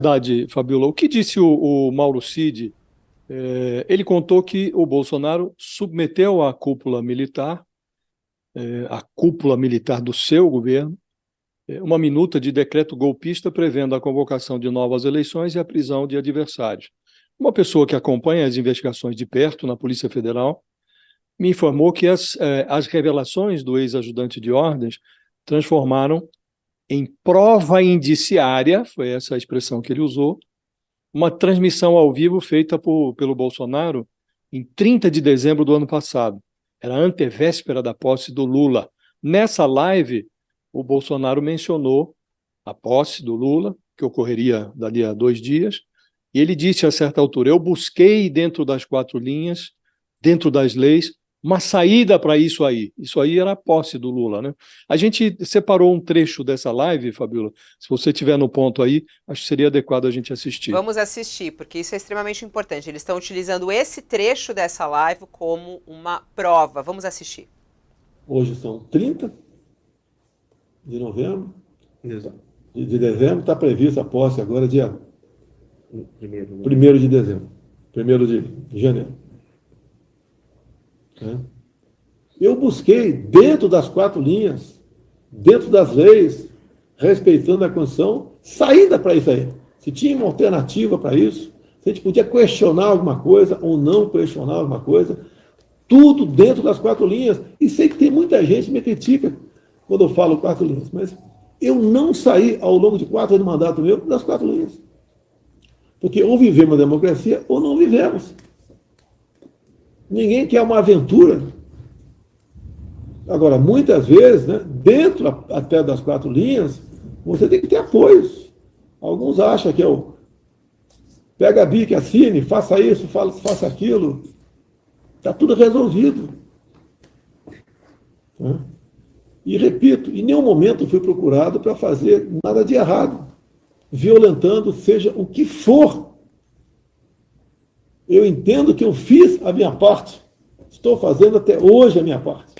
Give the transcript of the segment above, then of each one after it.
Verdade, Fabiola. O que disse o Mauro Cid? Ele contou que o Bolsonaro submeteu à cúpula militar do seu governo, uma minuta de decreto golpista prevendo a convocação de novas eleições e a prisão de adversários. Uma pessoa que acompanha as investigações de perto na Polícia Federal me informou que as revelações do ex-ajudante de ordens transformaram em prova indiciária, foi essa a expressão que ele usou, uma transmissão ao vivo feita pelo Bolsonaro em 30 de dezembro do ano passado. Era a antevéspera da posse do Lula. Nessa live, o Bolsonaro mencionou a posse do Lula, que ocorreria dali a 2 dias, e ele disse a certa altura: eu busquei dentro das 4 linhas, dentro das leis, uma saída para isso aí. Isso aí era a posse do Lula, né? A gente separou um trecho dessa live, Fabiola. Se você estiver no ponto aí, acho que seria adequado a gente assistir. Vamos assistir, porque isso é extremamente importante. Eles estão utilizando esse trecho dessa live como uma prova. Vamos assistir. Hoje são 30 de novembro. Exato. De dezembro, está prevista a posse agora dia 1º de dezembro. 1º de janeiro. Eu busquei, dentro das 4 linhas, dentro das leis, respeitando a Constituição, saída para isso aí. Se tinha uma alternativa para isso, se a gente podia questionar alguma coisa ou não questionar alguma coisa, tudo dentro das 4 linhas. E sei que tem muita gente que me critica quando eu falo 4 linhas, mas eu não saí ao longo de 4 anos de mandato meu das 4 linhas. Porque ou vivemos a democracia ou não vivemos. Ninguém quer uma aventura. Agora, muitas vezes, né, dentro até das 4 linhas, você tem que ter apoios. Alguns acham que eu pega a bica, assine, faça isso, faça aquilo. Está tudo resolvido. E repito, em nenhum momento fui procurado para fazer nada de errado, violentando seja o que for. Eu entendo que eu fiz a minha parte. Estou fazendo até hoje a minha parte.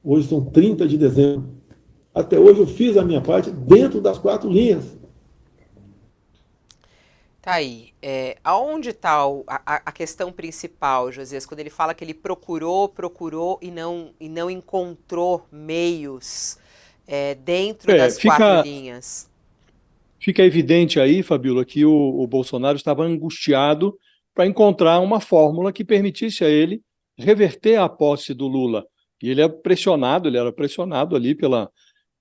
Hoje são 30 de dezembro. Até hoje eu fiz a minha parte dentro das 4 linhas. Tá aí. Aonde está a questão principal, Josias, quando ele fala que ele procurou e não encontrou meios dentro das quatro Fica, linhas? fica evidente aí, Fabiola, que o Bolsonaro estava angustiado para encontrar uma fórmula que permitisse a ele reverter a posse do Lula. E ele era pressionado ali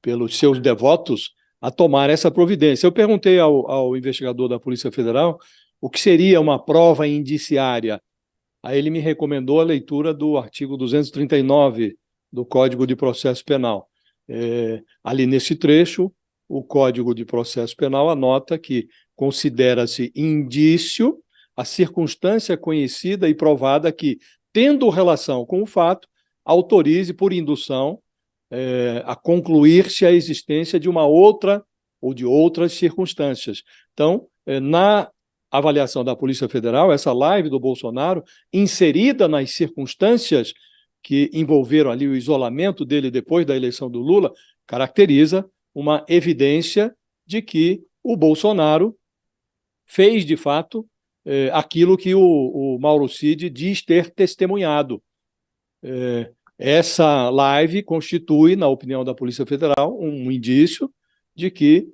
pelos seus devotos a tomar essa providência. Eu perguntei ao investigador da Polícia Federal o que seria uma prova indiciária. Aí ele me recomendou a leitura do artigo 239 do Código de Processo Penal. Ali nesse trecho, o Código de Processo Penal anota que considera-se indício a circunstância conhecida e provada que, tendo relação com o fato, autorize por indução a concluir-se a existência de uma outra ou de outras circunstâncias. Então, na avaliação da Polícia Federal, essa live do Bolsonaro, inserida nas circunstâncias que envolveram ali o isolamento dele depois da eleição do Lula, caracteriza uma evidência de que o Bolsonaro fez, de fato, aquilo que o Mauro Cid diz ter testemunhado. Essa live constitui, na opinião da Polícia Federal, um indício de que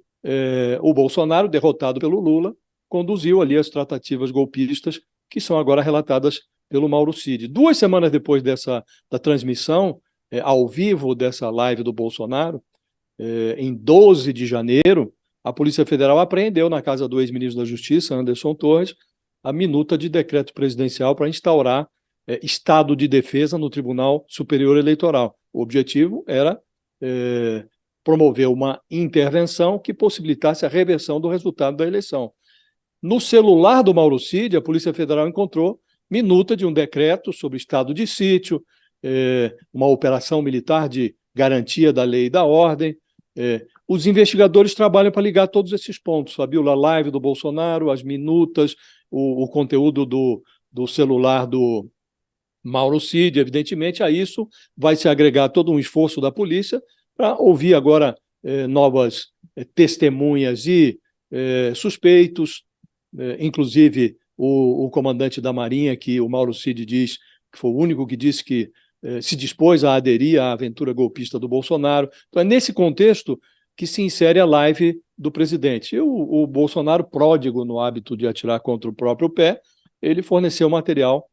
o Bolsonaro, derrotado pelo Lula, conduziu ali as tratativas golpistas que são agora relatadas pelo Mauro Cid. 2 semanas depois da transmissão ao vivo dessa live do Bolsonaro, em 12 de janeiro, a Polícia Federal apreendeu na casa do ex-ministro da Justiça, Anderson Torres, a minuta de decreto presidencial para instaurar estado de defesa no Tribunal Superior Eleitoral. O objetivo era promover uma intervenção que possibilitasse a reversão do resultado da eleição. No celular do Mauro Cid, a Polícia Federal encontrou minuta de um decreto sobre estado de sítio, uma operação militar de garantia da lei e da ordem. Os investigadores trabalham para ligar todos esses pontos, Fabiola, a live do Bolsonaro, as minutas, o conteúdo do celular do Mauro Cid, evidentemente. A isso vai se agregar todo um esforço da polícia para ouvir agora novas testemunhas e suspeitos, inclusive o comandante da Marinha, que o Mauro Cid diz que foi o único que disse que se dispôs a aderir à aventura golpista do Bolsonaro. Então, é nesse contexto que se insere a live do presidente. E o Bolsonaro, pródigo no hábito de atirar contra o próprio pé, ele forneceu material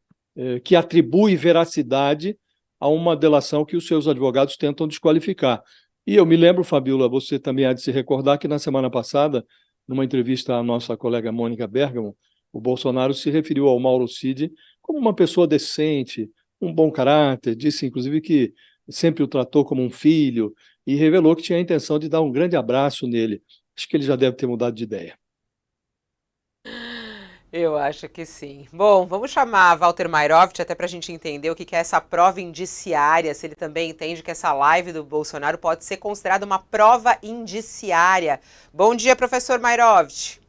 que atribui veracidade a uma delação que os seus advogados tentam desqualificar. E eu me lembro, Fabíola, você também há de se recordar que na semana passada, numa entrevista à nossa colega Mônica Bergamo, o Bolsonaro se referiu ao Mauro Cid como uma pessoa decente, um bom caráter, disse inclusive que sempre o tratou como um filho e revelou que tinha a intenção de dar um grande abraço nele. Acho que ele já deve ter mudado de ideia. Eu acho que sim. Bom, vamos chamar Walter Mairovich até para a gente entender o que é essa prova indiciária, se ele também entende que essa live do Bolsonaro pode ser considerada uma prova indiciária. Bom dia, professor Mairovich.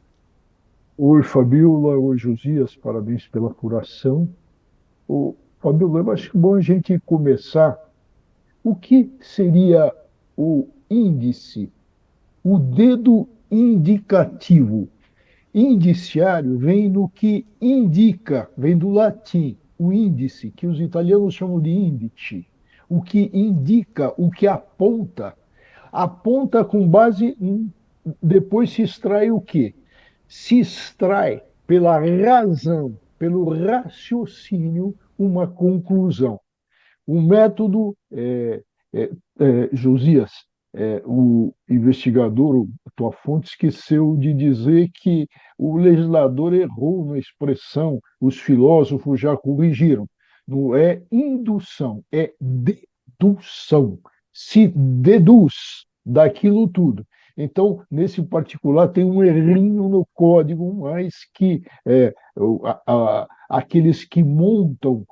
Oi, Fabíola. Oi, Josias. Parabéns pela apuração. Fabíola, eu acho que é bom a gente começar. O que seria o índice, o dedo indicativo? Indiciário vem no que indica, vem do latim, o índice, que os italianos chamam de indice. O que indica, o que aponta, aponta com base em. Depois se extrai o quê? Se extrai pela razão, pelo raciocínio, uma conclusão. O método, Josias, o investigador, a tua fonte, esqueceu de dizer que o legislador errou na expressão, os filósofos já corrigiram. Não é indução, é dedução. Se deduz daquilo tudo. Então, nesse particular, tem um errinho no código, mas que aqueles que montam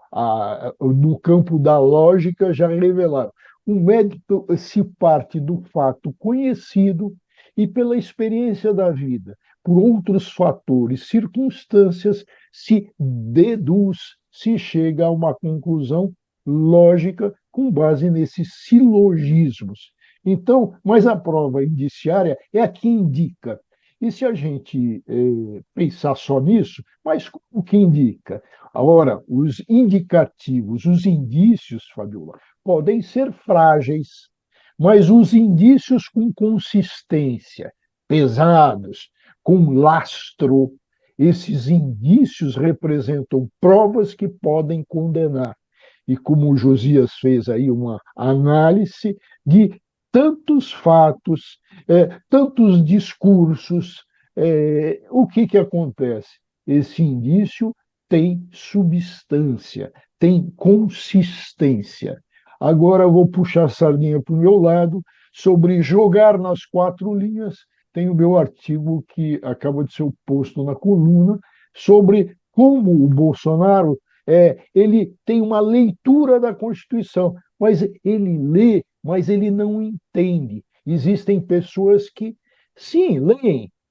no campo da lógica já revelaram. O mérito se parte do fato conhecido e pela experiência da vida, por outros fatores, circunstâncias, se deduz, se chega a uma conclusão lógica com base nesses silogismos. Então, mas a prova indiciária é a que indica. E se a gente pensar só nisso, mas o que indica? Ora, os indicativos, os indícios, Fabiola, podem ser frágeis, mas os indícios com consistência, pesados, com lastro, esses indícios representam provas que podem condenar. E como o Josias fez aí uma análise de tantos fatos, tantos discursos, o que acontece? Esse indício tem substância, tem consistência. Agora eu vou puxar a sardinha para o meu lado sobre jogar nas quatro linhas. Tem o meu artigo que acaba de ser posto na coluna sobre como o Bolsonaro ele tem uma leitura da Constituição, mas ele lê, mas ele não entende. Existem pessoas que, sim,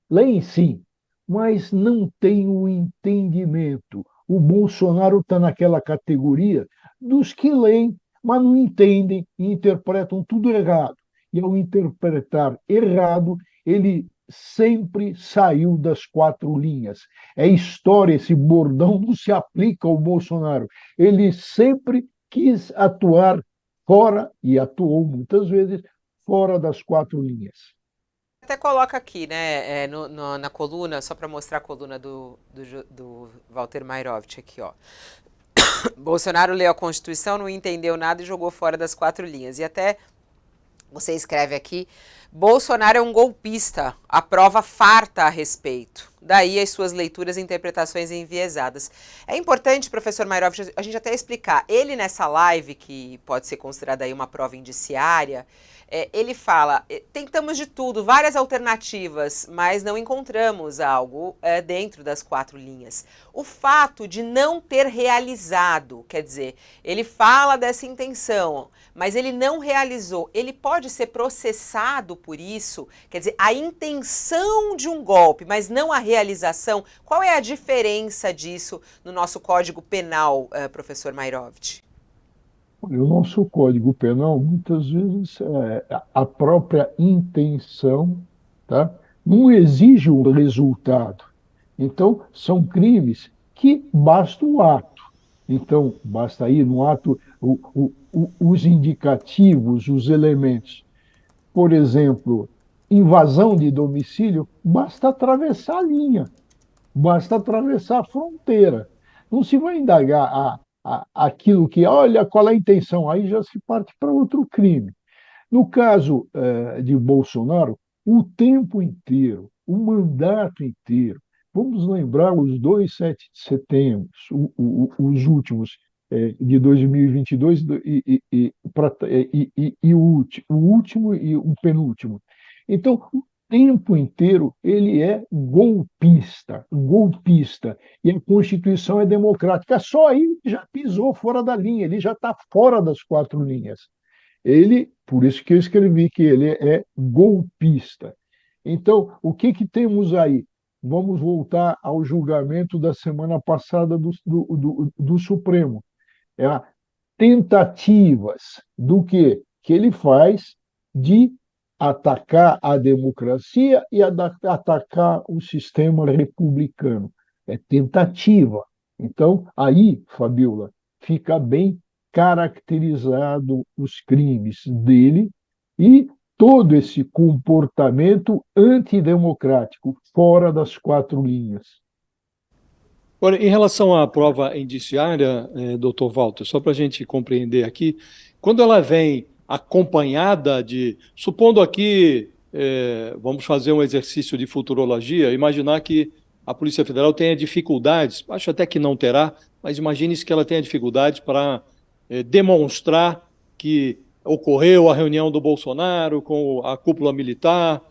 leem sim, mas não têm o entendimento. O Bolsonaro está naquela categoria dos que leem, mas não entendem e interpretam tudo errado. E ao interpretar errado, ele sempre saiu das quatro linhas. É história, esse bordão não se aplica ao Bolsonaro. Ele sempre quis atuar fora, e atuou muitas vezes, fora das quatro linhas. Até coloca aqui, né, na coluna, só para mostrar a coluna do Walter Mairovich aqui, ó. Bolsonaro leu a Constituição, não entendeu nada e jogou fora das quatro linhas. E até você escreve aqui, Bolsonaro é um golpista, a prova farta a respeito. Daí as suas leituras e interpretações enviesadas. É importante, professor Mairovich, a gente até explicar. Ele nessa live, que pode ser considerada aí uma prova indiciária, ele fala, tentamos de tudo, várias alternativas, mas não encontramos algo dentro das quatro linhas. O fato de não ter realizado, quer dizer, ele fala dessa intenção, mas ele não realizou, ele pode ser processado por isso? Quer dizer, a intenção de um golpe, mas não a realização, qual é a diferença disso no nosso Código Penal, professor Mairovich? O nosso Código Penal, muitas vezes, a própria intenção, tá? não exige o resultado. Então, são crimes que basta o ato. Então, basta aí no ato os indicativos, os elementos. Por exemplo, invasão de domicílio, basta atravessar a linha, basta atravessar a fronteira. Não se vai indagar aquilo que, olha, qual é a intenção, aí já se parte para outro crime. No caso de Bolsonaro, o tempo inteiro, o mandato inteiro, vamos lembrar os dois 7 de setembro, os últimos de 2022 e o último e o penúltimo. Então, o tempo inteiro ele é golpista, golpista, e a Constituição é democrática. Só aí já pisou fora da linha, ele já está fora das 4 linhas. Ele, por isso que eu escrevi que ele é golpista. Então, o que temos aí? Vamos voltar ao julgamento da semana passada do Supremo. É a tentativas do quê? Que ele faz de atacar a democracia e atacar o sistema republicano. É tentativa. Então, aí, Fabiola, fica bem caracterizado os crimes dele e todo esse comportamento antidemocrático, fora das 4 linhas. Agora, em relação à prova indiciária, doutor Walter, só para a gente compreender aqui, quando ela vem acompanhada de, supondo aqui, vamos fazer um exercício de futurologia, imaginar que a Polícia Federal tenha dificuldades, acho até que não terá, mas imagine-se que ela tenha dificuldades para demonstrar que ocorreu a reunião do Bolsonaro com a cúpula militar,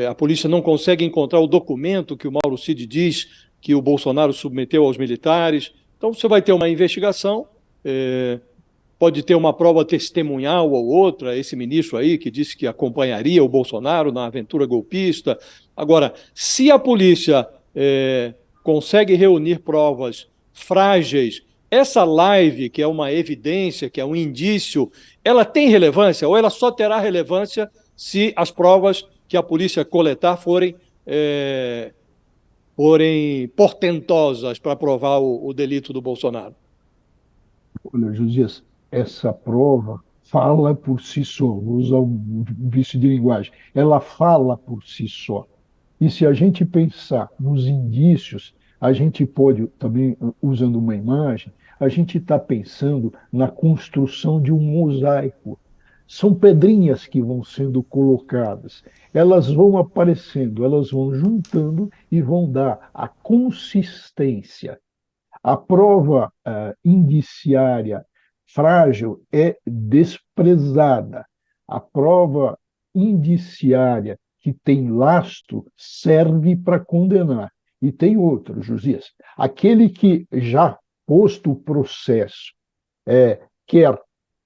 a polícia não consegue encontrar o documento que o Mauro Cid diz que o Bolsonaro submeteu aos militares. Então, você vai ter uma investigação, pode ter uma prova testemunhal ou outra, esse ministro aí que disse que acompanharia o Bolsonaro na aventura golpista. Agora, se a polícia consegue reunir provas frágeis, essa live, que é uma evidência, que é um indício, ela tem relevância ou ela só terá relevância se as provas que a polícia coletar forem portentosas para provar o delito do Bolsonaro? Olha, Josias, essa prova fala por si só, vou usar um vício de linguagem, ela fala por si só. E se a gente pensar nos indícios, a gente pode, também usando uma imagem, a gente está pensando na construção de um mosaico. São pedrinhas que vão sendo colocadas, elas vão aparecendo, elas vão juntando e vão dar a consistência. A prova indiciária frágil é desprezada. A prova indiciária que tem lastro serve para condenar. E tem outro, Josias. Aquele que, já posto o processo, quer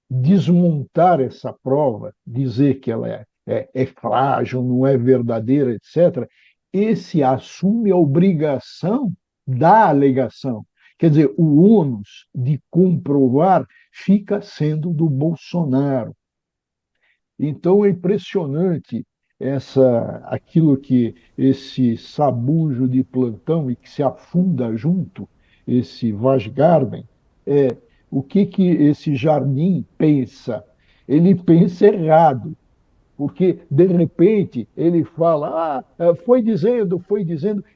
desmontar essa prova, dizer que ela é frágil, não é verdadeira, etc., esse assume a obrigação da alegação. Quer dizer, o ônus de comprovar fica sendo do Bolsonaro. Então é impressionante aquilo que esse sabujo de plantão e que se afunda junto, esse Vasgarden, o que esse Jardim pensa? Ele pensa errado, porque, de repente, ele fala, foi dizendo,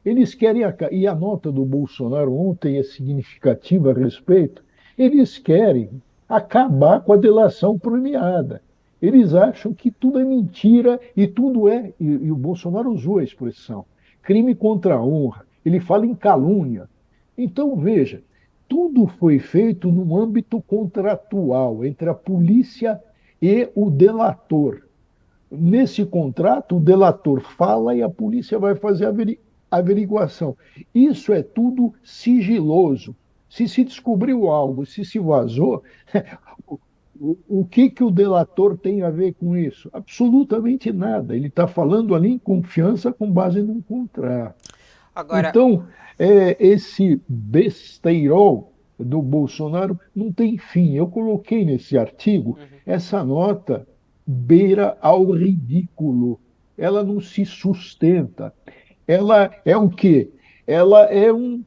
eles querem, e a nota do Bolsonaro ontem é significativa a respeito, eles querem acabar com a delação premiada. Eles acham que tudo é mentira e tudo e o Bolsonaro usou a expressão, crime contra a honra, ele fala em calúnia. Então, veja, tudo foi feito no âmbito contratual entre a polícia e o delator. Nesse contrato, o delator fala e a polícia vai fazer a averiguação. Isso é tudo sigiloso. Se descobriu algo, se vazou, o que o delator tem a ver com isso? Absolutamente nada. Ele está falando ali em confiança com base num contrato. Agora... Então, esse besteirol do Bolsonaro não tem fim. Eu coloquei nesse artigo essa nota beira ao ridículo. ela não se sustenta. Ela é o quê? Ela é um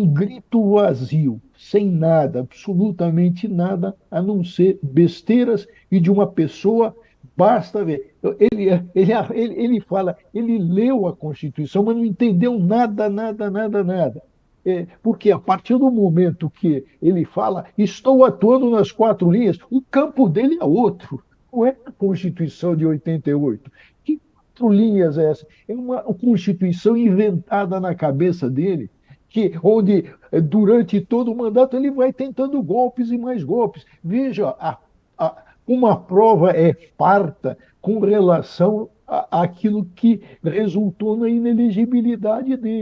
grito vazio, sem nada, absolutamente nada, a não ser besteiras e de uma pessoa. Basta ver. Ele fala, ele leu a Constituição, mas não entendeu nada, nada, nada, nada. Porque a partir do momento que ele fala, estou atuando nas quatro linhas, o campo dele é outro. Não é a Constituição de 88. Que quatro linhas é essa? É uma Constituição inventada na cabeça dele, onde durante todo o mandato ele vai tentando golpes e mais golpes. Veja, uma prova é farta com relação àquilo que resultou na inelegibilidade dele.